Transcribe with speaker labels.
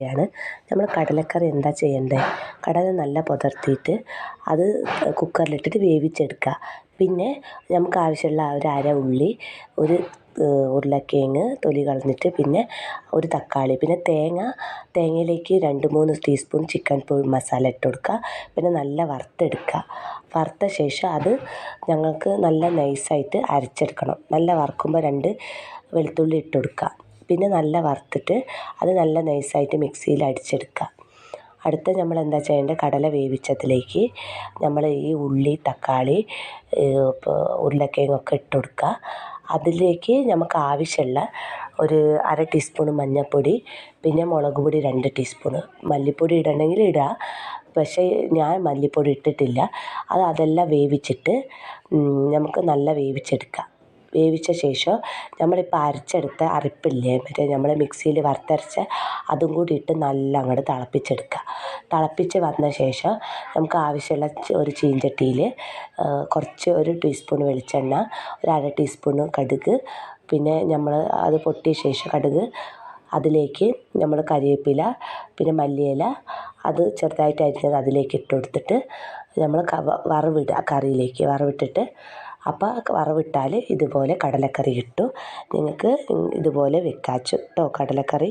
Speaker 1: യാണ് നമ്മൾ കടലക്കറി എന്താ ചെയ്യേണ്ടത്? കടല നല്ല പുതിർത്തിയിട്ട് അത് കുക്കറിലിട്ടിട്ട് വേവിച്ചെടുക്കുക. പിന്നെ നമുക്ക് ആവശ്യമുള്ള ഒരു അര ഉള്ളി, ഒരു ഉരുളക്കിഴങ്ങ് തൊലി കളഞ്ഞിട്ട്, പിന്നെ ഒരു തക്കാളി, പിന്നെ തേങ്ങയിലേക്ക് 2-3 ടീസ്പൂൺ ചിക്കൻ മസാല ഇട്ട് കൊടുക്കുക. പിന്നെ നല്ല വറുത്തെടുക്കുക. വറുത്ത ശേഷം അത് ഞങ്ങൾക്ക് നല്ല നൈസായിട്ട് അരച്ചെടുക്കണം. നല്ല വറുക്കുമ്പോൾ 2 വെളുത്തുള്ളി ഇട്ട് കൊടുക്കുക. പിന്നെ നല്ല വറുത്തിട്ട് അത് നല്ല നൈസായിട്ട് മിക്സിയിൽ അടിച്ചെടുക്കുക. അടുത്ത നമ്മൾ എന്താ ചെയ്യേണ്ടത്? കടല വേവിച്ചതിലേക്ക് നമ്മൾ ഈ ഉള്ളി, തക്കാളി, ഉരുളക്കിഴങ്ങൊക്കെ ഇട്ട് കൊടുക്കുക. അതിലേക്ക് നമുക്ക് ആവശ്യമുള്ള ഒരു അര ടീസ്പൂൺ മഞ്ഞൾപ്പൊടി, പിന്നെ മുളക് പൊടി 2 ടീസ്പൂൺ, മല്ലിപ്പൊടി ഇടണമെങ്കിൽ ഇടുക. പക്ഷേ ഞാൻ മല്ലിപ്പൊടി ഇട്ടിട്ടില്ല. അതെല്ലാം വേവിച്ചിട്ട് നമുക്ക് നല്ല വേവിച്ചെടുക്കാം. വേവിച്ച ശേഷം നമ്മളിപ്പോൾ അരച്ചെടുത്ത അരപ്പില്ലേ, മറ്റേ നമ്മൾ മിക്സിയിൽ വറുത്തരച്ച അതും കൂടി ഇട്ട് നല്ല അങ്ങോട്ട് തിളപ്പിച്ചെടുക്കുക. തിളപ്പിച്ച് വന്ന ശേഷം നമുക്ക് ആവശ്യമുള്ള ഒരു ചീഞ്ചട്ടിയിൽ കുറച്ച് 1 ടീസ്പൂൺ വെളിച്ചെണ്ണ, ഒരു അര ടീസ്പൂൺ കടുക്, പിന്നെ നമ്മൾ അത് പൊട്ടിയ ശേഷം കടുക്, അതിലേക്ക് നമ്മൾ കരിവേപ്പില, പിന്നെ മല്ലിയില അത് ചെറുതായിട്ട് അരിഞ്ഞത് അതിലേക്ക് ഇട്ട് കൊടുത്തിട്ട് നമ്മൾ വറവിടുക. കറിയിലേക്ക് വറവിട്ടിട്ട്, അപ്പോൾ വറവിട്ടാൽ ഇതുപോലെ കടലക്കറി കിട്ടും. നിങ്ങൾക്ക് ഇതുപോലെ വെക്കാച്ചു കേട്ടോ കടലക്കറി.